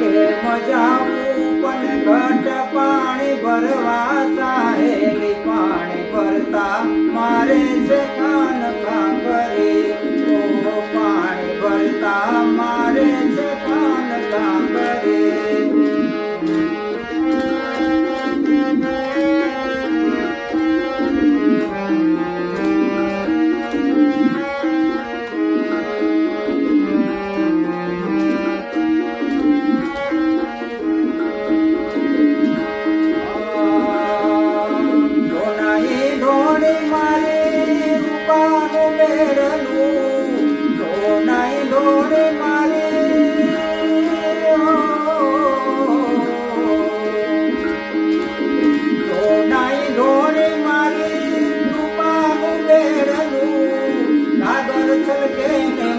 કે મજાવું પણ ઘટ પાણી ભરવા સાહેલી પાણી ભરતા મારે છે કાન કાંકરે ઓ પાણી ભરતા મારે છે કાન કાંકરે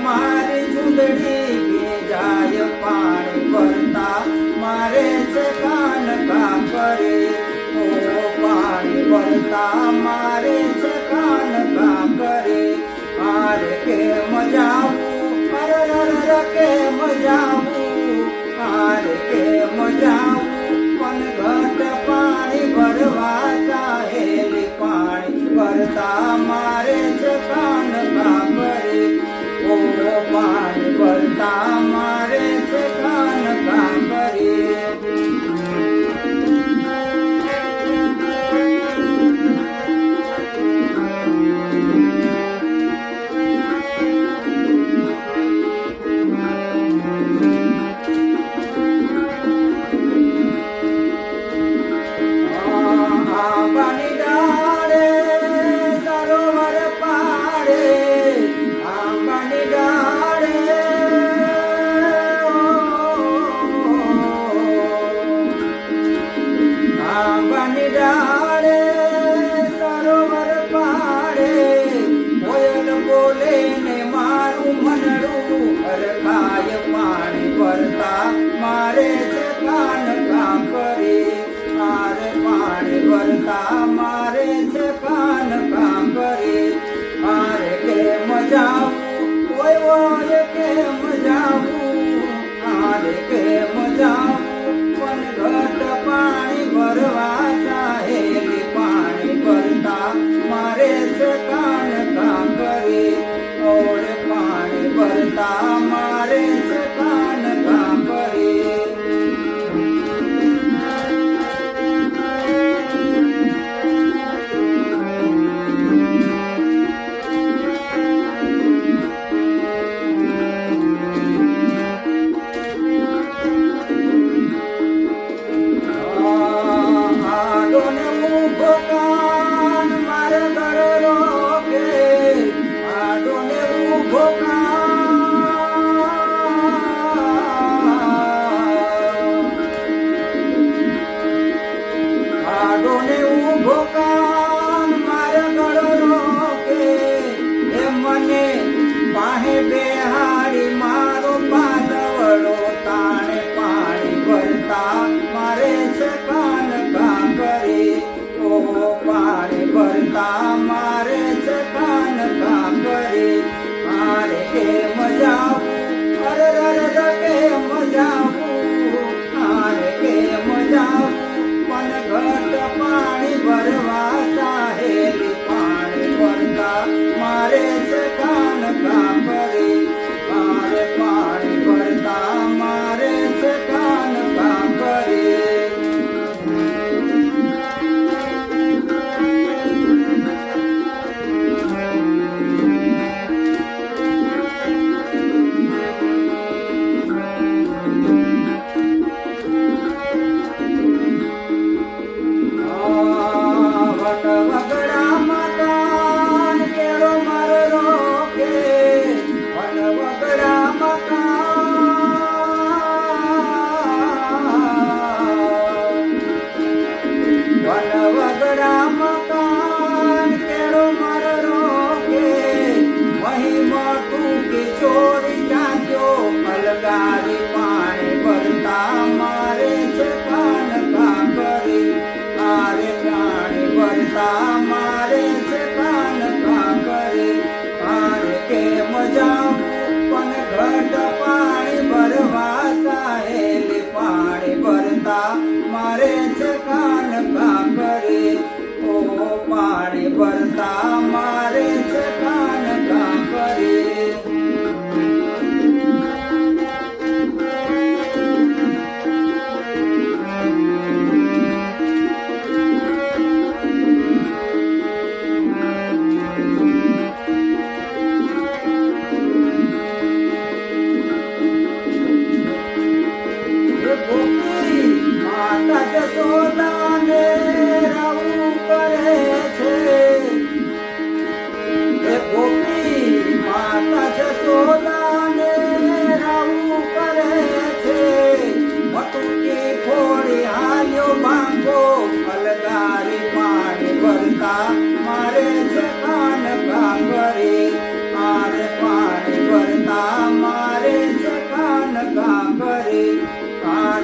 મારી ચૂંદડી ભીજાય પાણી ભરતા મારે છે કાન કાંકરે ઓ પાણી ભરતા મારે છે કાન કાંકરે મારે કે મજાવું અરર કે મજાવું મારે કે મજાવું પણ ઘટ પાણી ભરવા સાહેલી પાણી ભરતા મારે છે કાન કાંકરે ઓ પાણી ભરતા મારે છે કાન કાંકરે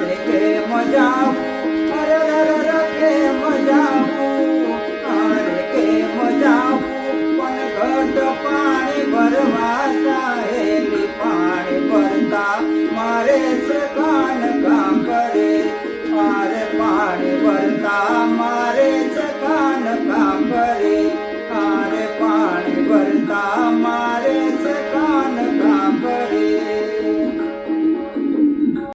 અરે કેમ જાવું અરે રર કેમ જાવું અરે કેમ જાવું પણ ઘટ પાણી ભરવા સાહેલી પાણી ભરતા મારે છે કાન કામ કરે મારે પાણી ભરતા મારે છે કાન કામ કરે અરે પાણી ભરતા